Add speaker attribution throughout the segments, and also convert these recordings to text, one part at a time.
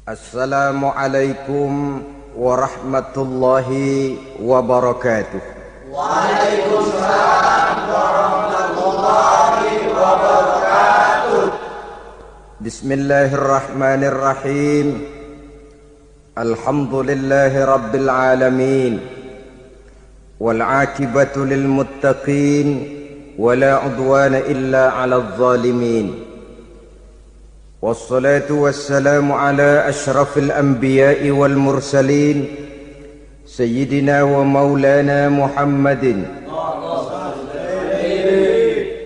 Speaker 1: Assalamualaikum warahmatullahi wabarakatuh.
Speaker 2: Waalaikumsalam warahmatullahi wabarakatuh.
Speaker 1: Bismillahirrahmanirrahim. Alhamdulillahi rabbil alamin. Wal aqibatu lil muttaqin wala udwana illa 'alal zalimin. Wassalatu wassalamu ala ashrafil anbiya'i wal mursalin Sayyidina wa maulana Muhammadin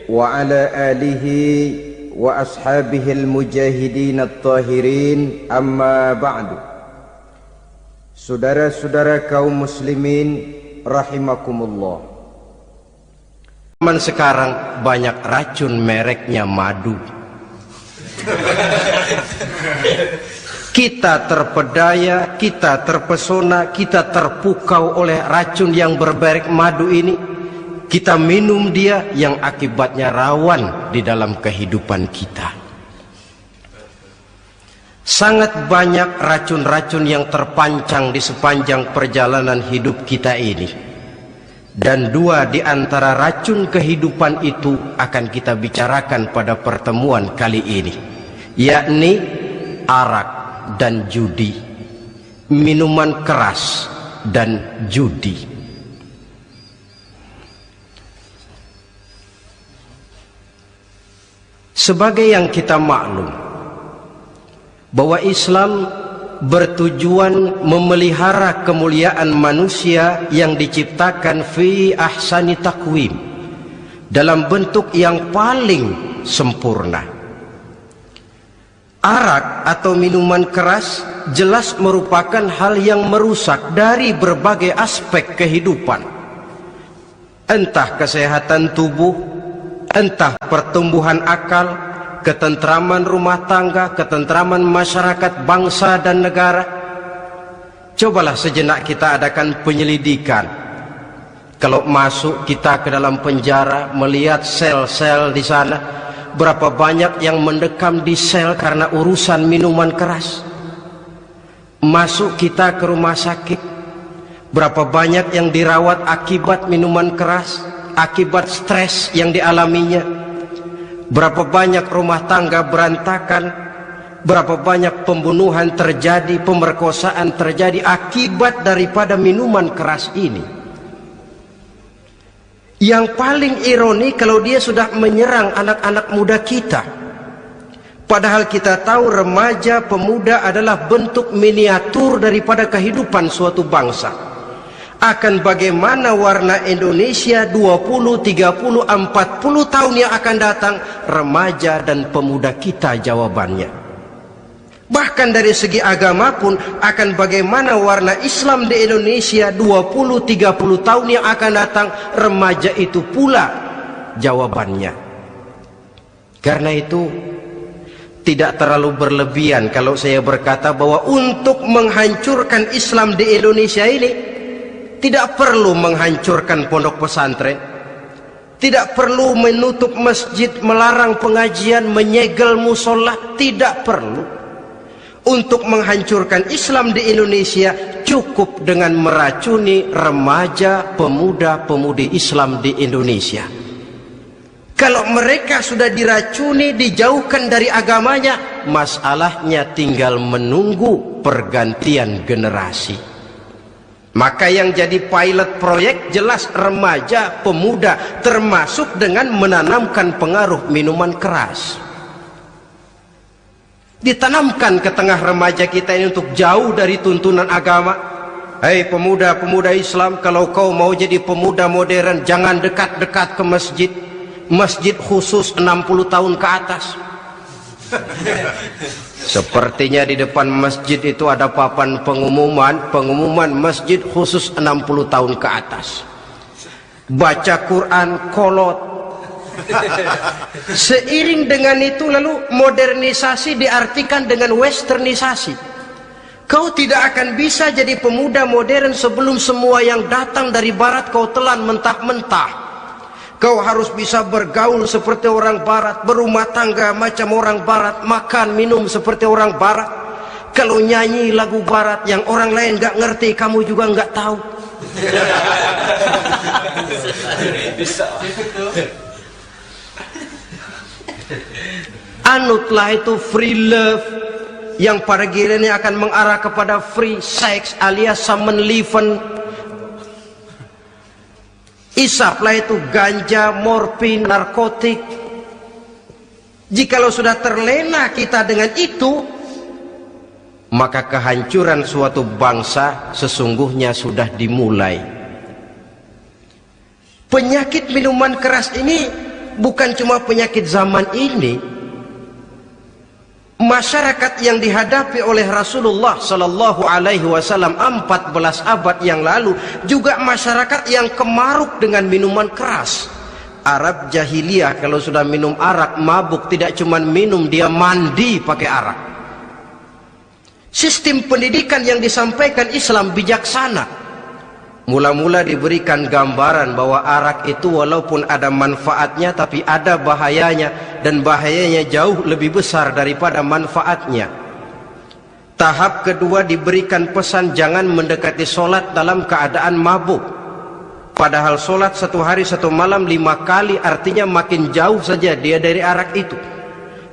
Speaker 1: wa ala alihi wa ashabihil mujahidin at-tahirin, amma ba'du. Saudara-saudara kaum muslimin rahimakumullah.
Speaker 3: Zaman sekarang banyak racun mereknya madu. Kita terpedaya, kita terpesona, kita terpukau oleh racun yang bermerek madu ini. Kita minum dia yang akibatnya rawan di dalam kehidupan kita. Sangat banyak racun-racun yang terpancang di sepanjang perjalanan hidup kita ini. Dan dua di antara racun kehidupan itu akan kita bicarakan pada pertemuan kali ini, yakni arak dan judi, minuman keras dan judi. Sebagai yang kita maklum bahwa Islam bertujuan memelihara kemuliaan manusia yang diciptakan fi ahsani takwim, dalam bentuk yang paling sempurna. Arak atau minuman keras jelas merupakan hal yang merusak dari berbagai aspek kehidupan, entah kesehatan tubuh, entah pertumbuhan akal, ketentraman rumah tangga, ketentraman masyarakat, bangsa dan negara. Cobalah sejenak kita adakan penyelidikan. Kalau masuk kita ke dalam penjara, melihat sel-sel di sana, berapa banyak yang mendekam di sel karena urusan minuman keras. Masuk kita ke rumah sakit, berapa banyak yang dirawat akibat minuman keras, akibat stres yang dialaminya. Berapa banyak rumah tangga berantakan, berapa banyak pembunuhan terjadi, pemerkosaan terjadi akibat daripada minuman keras ini. Yang paling ironi kalau dia sudah menyerang anak-anak muda kita. Padahal kita tahu remaja pemuda adalah bentuk miniatur daripada kehidupan suatu bangsa. Akan bagaimana warna Indonesia 20, 30, 40 tahun yang akan datang, remaja dan pemuda kita jawabannya. Bahkan dari segi agama pun, akan bagaimana warna Islam di Indonesia 20, 30 tahun yang akan datang, remaja itu pula jawabannya. Karena itu tidak terlalu berlebihan kalau saya berkata bahwa untuk menghancurkan Islam di Indonesia ini tidak perlu menghancurkan pondok pesantren, tidak perlu menutup masjid, melarang pengajian, menyegel musola, tidak perlu. Untuk menghancurkan Islam di Indonesia cukup dengan meracuni remaja, pemuda-pemudi Islam di Indonesia. Kalau mereka sudah diracuni, dijauhkan dari agamanya, masalahnya tinggal menunggu pergantian generasi. Maka yang jadi pilot proyek jelas remaja, pemuda, termasuk dengan menanamkan pengaruh minuman keras. Ditanamkan ke tengah remaja kita ini untuk jauh dari tuntunan agama. Hei pemuda-pemuda Islam, kalau kau mau jadi pemuda modern, jangan dekat-dekat ke masjid. Masjid khusus 60 tahun ke atas. Sepertinya di depan masjid itu ada papan pengumuman masjid khusus 60 tahun ke atas. Baca Quran kolot. Seiring dengan itu lalu modernisasi diartikan dengan westernisasi. Kau tidak akan bisa jadi pemuda modern sebelum semua yang datang dari barat kau telan mentah-mentah. Kau harus bisa bergaul seperti orang barat, berumah tangga macam orang barat, makan minum seperti orang barat. Kalau nyanyi lagu barat yang orang lain nggak ngerti, kamu juga nggak tahu. Anutlah itu free love, yang pada gilirannya akan mengarah kepada free sex alias sammenleven. Isaplah itu ganja, morfin, narkotik. Jikalau sudah terlena kita dengan itu, maka kehancuran suatu bangsa sesungguhnya sudah dimulai. Penyakit minuman keras ini bukan cuma penyakit zaman ini. Masyarakat yang dihadapi oleh Rasulullah Sallallahu Alaihi Wasallam 14 abad yang lalu juga masyarakat yang kemaruk dengan minuman keras. Arab jahiliyah kalau sudah minum arak mabuk, tidak cuma minum, dia mandi pakai arak. Sistem pendidikan yang disampaikan Islam bijaksana. Mula-mula diberikan gambaran bahwa arak itu walaupun ada manfaatnya tapi ada bahayanya, dan bahayanya jauh lebih besar daripada manfaatnya. Tahap kedua diberikan pesan jangan mendekati solat dalam keadaan mabuk. Padahal solat 1 hari 1 malam 5 kali, artinya makin jauh saja dia dari arak itu.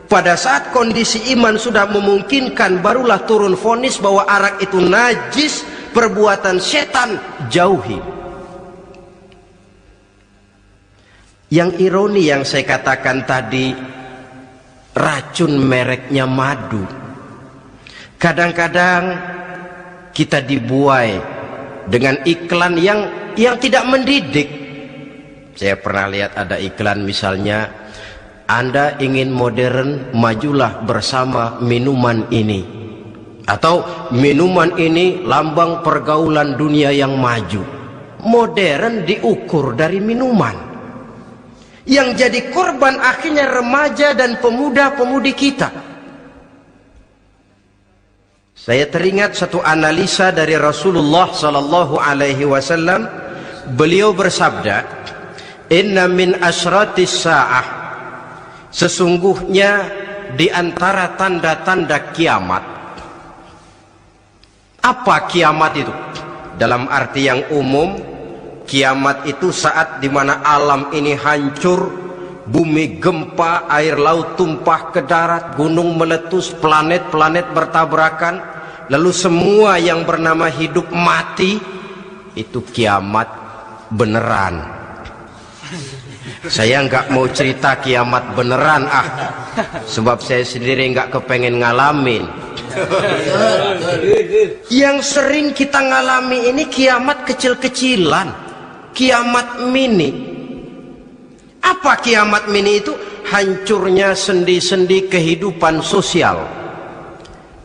Speaker 3: Pada saat kondisi iman sudah memungkinkan, barulah turun vonis bahwa arak itu najis, perbuatan setan, jauhi. Yang ironi yang saya katakan tadi, racun mereknya madu. Kadang-kadang kita dibuai dengan iklan yang tidak mendidik. Saya pernah lihat ada iklan misalnya, Anda ingin modern, majulah bersama minuman ini. Atau minuman ini lambang pergaulan dunia yang maju. Modern diukur dari minuman. Yang jadi korban akhirnya remaja dan pemuda-pemudi kita. Saya teringat satu analisa dari Rasulullah Sallallahu Alaihi Wasallam. Beliau bersabda, Inna min asratis sa'ah, sesungguhnya di antara tanda-tanda kiamat. Apa kiamat itu? Dalam arti yang umum, kiamat itu saat dimana alam ini hancur, bumi gempa, air laut tumpah ke darat, gunung meletus, planet-planet bertabrakan, lalu semua yang bernama hidup mati. Itu kiamat beneran. Saya nggak mau cerita kiamat beneran sebab saya sendiri nggak kepengen ngalamin. Yang sering kita ngalami ini kiamat kecil-kecilan, kiamat mini. Apa kiamat mini itu? Hancurnya sendi-sendi kehidupan sosial.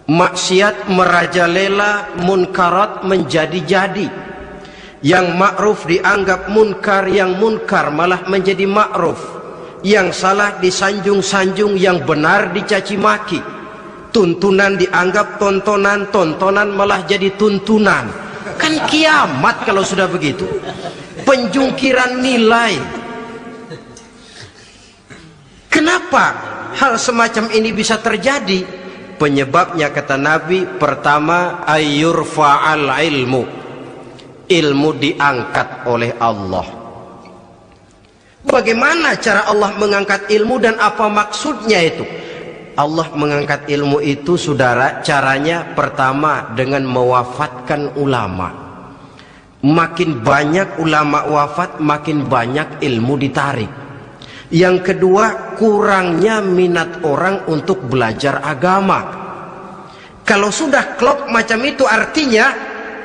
Speaker 3: Maksiat merajalela, munkarat menjadi-jadi. Yang ma'ruf dianggap munkar, yang munkar malah menjadi ma'ruf. Yang salah disanjung-sanjung, yang benar dicaci maki. Tuntunan dianggap tontonan, tontonan malah jadi tuntunan. Kan kiamat kalau sudah begitu. Penjungkiran nilai. Kenapa hal semacam ini bisa terjadi? Penyebabnya kata Nabi, pertama ayyurfa'al ilmu. Ilmu diangkat oleh Allah. Bagaimana cara Allah mengangkat ilmu dan apa maksudnya itu? Allah mengangkat ilmu itu, saudara, caranya pertama dengan mewafatkan ulama. Makin banyak ulama wafat, makin banyak ilmu ditarik. Yang kedua, kurangnya minat orang untuk belajar agama. Kalau sudah klop macam itu, artinya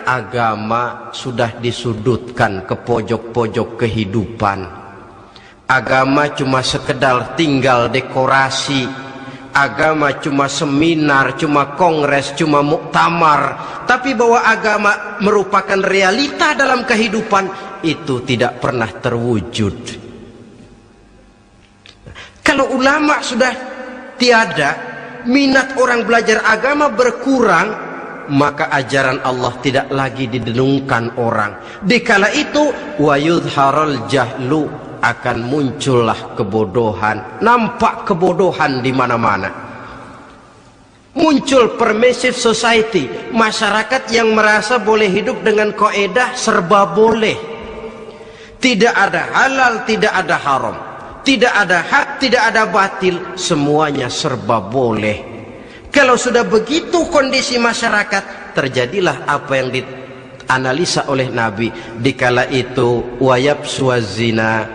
Speaker 3: agama sudah disudutkan ke pojok-pojok kehidupan. Agama cuma sekedar tinggal dekorasi. Agama cuma seminar, cuma kongres, cuma muktamar. Tapi bahwa agama merupakan realita dalam kehidupan, itu tidak pernah terwujud. Kalau ulama sudah tiada, minat orang belajar agama berkurang, maka ajaran Allah tidak lagi didengungkan orang. Dikala itu wa yudharul jahlu, akan muncullah kebodohan, nampak kebodohan di mana-mana. Muncul permissive society, masyarakat yang merasa boleh hidup dengan kaidah serba boleh. Tidak ada halal, tidak ada haram, tidak ada hak, tidak ada batil, semuanya serba boleh. Kalau sudah begitu kondisi masyarakat, terjadilah apa yang dianalisa oleh Nabi dikala itu, wayab suazina,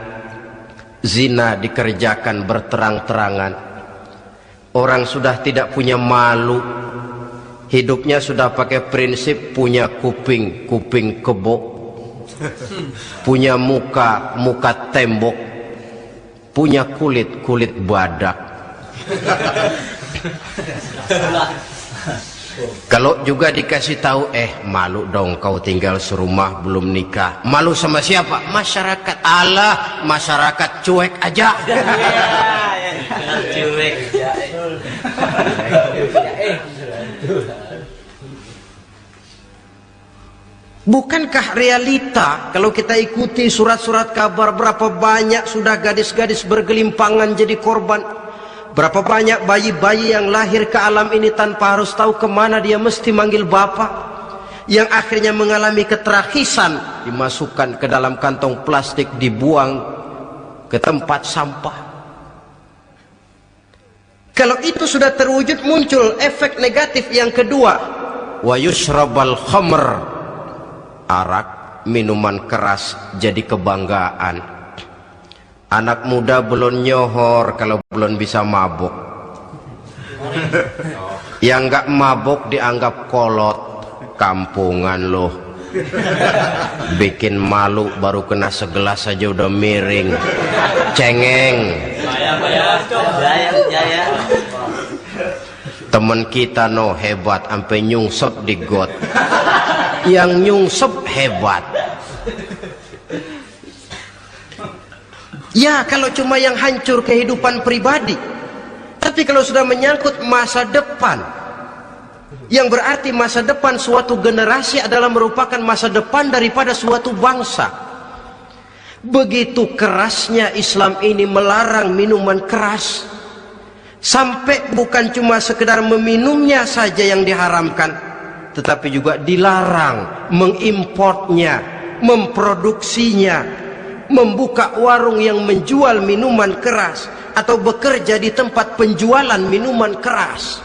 Speaker 3: zina dikerjakan berterang-terangan. Orang sudah tidak punya malu, hidupnya sudah pakai prinsip punya kuping, kuping kebo, punya muka, muka tembok, punya kulit, kulit badak. Kalau juga dikasih tahu, malu dong kau tinggal serumah belum nikah. Malu sama siapa? Masyarakat. Allah, masyarakat cuek aja.
Speaker 2: Cuek.
Speaker 3: Bukankah realita kalau kita ikuti surat-surat kabar, berapa banyak sudah gadis-gadis bergelimpangan jadi korban, berapa banyak bayi-bayi yang lahir ke alam ini tanpa harus tahu kemana dia mesti manggil bapak, yang akhirnya mengalami keterakhisan, dimasukkan ke dalam kantong plastik, dibuang ke tempat sampah. Kalau itu sudah terwujud, muncul efek negatif yang kedua, wa yushrabal khamr, arak, minuman keras jadi kebanggaan. Anak muda belum nyohor kalau belum bisa mabuk. Yang enggak mabuk dianggap kolot, kampungan loh. Bikin malu baru kena segelas saja udah miring, cengeng. Temen kita no hebat sampai nyungsep di got. Yang nyungsep hebat. Ya, kalau cuma yang hancur kehidupan pribadi. Tapi kalau sudah menyangkut masa depan, yang berarti masa depan suatu generasi adalah merupakan masa depan daripada suatu bangsa. Begitu kerasnya Islam ini melarang minuman keras, sampai bukan cuma sekedar meminumnya saja yang diharamkan, tetapi juga dilarang mengimportnya, memproduksinya, membuka warung yang menjual minuman keras, atau bekerja di tempat penjualan minuman keras.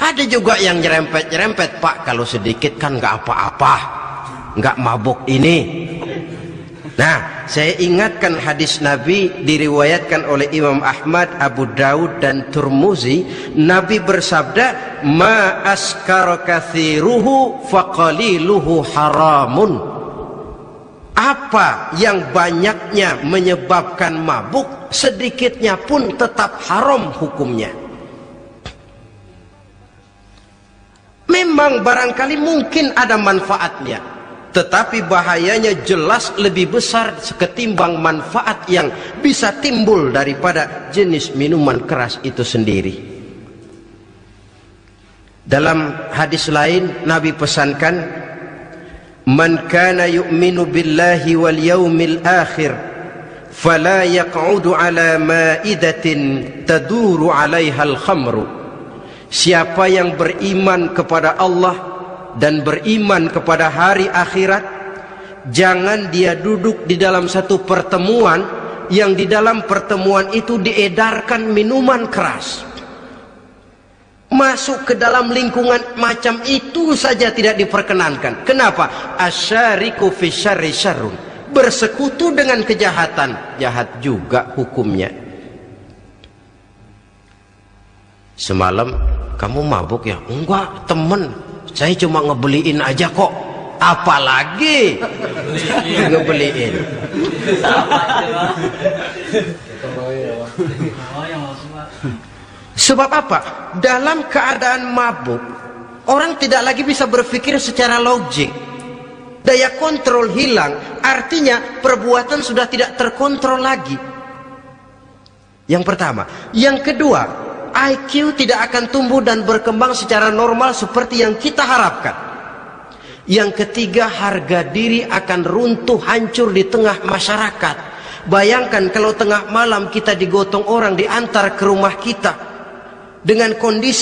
Speaker 3: Ada juga yang nyerempet-nyerempet, Pak, kalau sedikit kan nggak apa-apa, nggak mabuk ini. Nah, saya ingatkan hadis Nabi diriwayatkan oleh Imam Ahmad, Abu Daud dan Turmuzi. Nabi bersabda, ma askara kathiruhu faqaliluhu haramun. Apa yang banyaknya menyebabkan mabuk, sedikitnya pun tetap haram hukumnya. Memang barangkali mungkin ada manfaatnya, tetapi bahayanya jelas lebih besar ketimbang manfaat yang bisa timbul daripada jenis minuman keras itu sendiri. Dalam hadis lain Nabi pesankan, man kana yu'minu billahi wal yawmil akhir fala yaq'udu ala ma'idatin taduru 'alaiha al-khamru. Siapa yang beriman kepada Allah dan beriman kepada hari akhirat, jangan dia duduk di dalam satu pertemuan yang di dalam pertemuan itu diedarkan minuman keras. Masuk ke dalam lingkungan macam itu saja tidak diperkenankan. Kenapa? Asyariku fi syarri syarrun. Bersekutu dengan kejahatan, jahat juga hukumnya. Semalam kamu mabuk ya? Enggak, temen, saya cuma ngebeliin aja kok. Apalagi ngebeliin. Sebab apa? Dalam keadaan mabuk, orang tidak lagi bisa berpikir secara logik. Daya kontrol hilang, artinya perbuatan sudah tidak terkontrol lagi. Yang pertama. Yang kedua, IQ tidak akan tumbuh dan berkembang secara normal seperti yang kita harapkan. Yang ketiga, harga diri akan runtuh hancur di tengah masyarakat. Bayangkan kalau tengah malam kita digotong orang, diantar ke rumah kita. dengan kondisi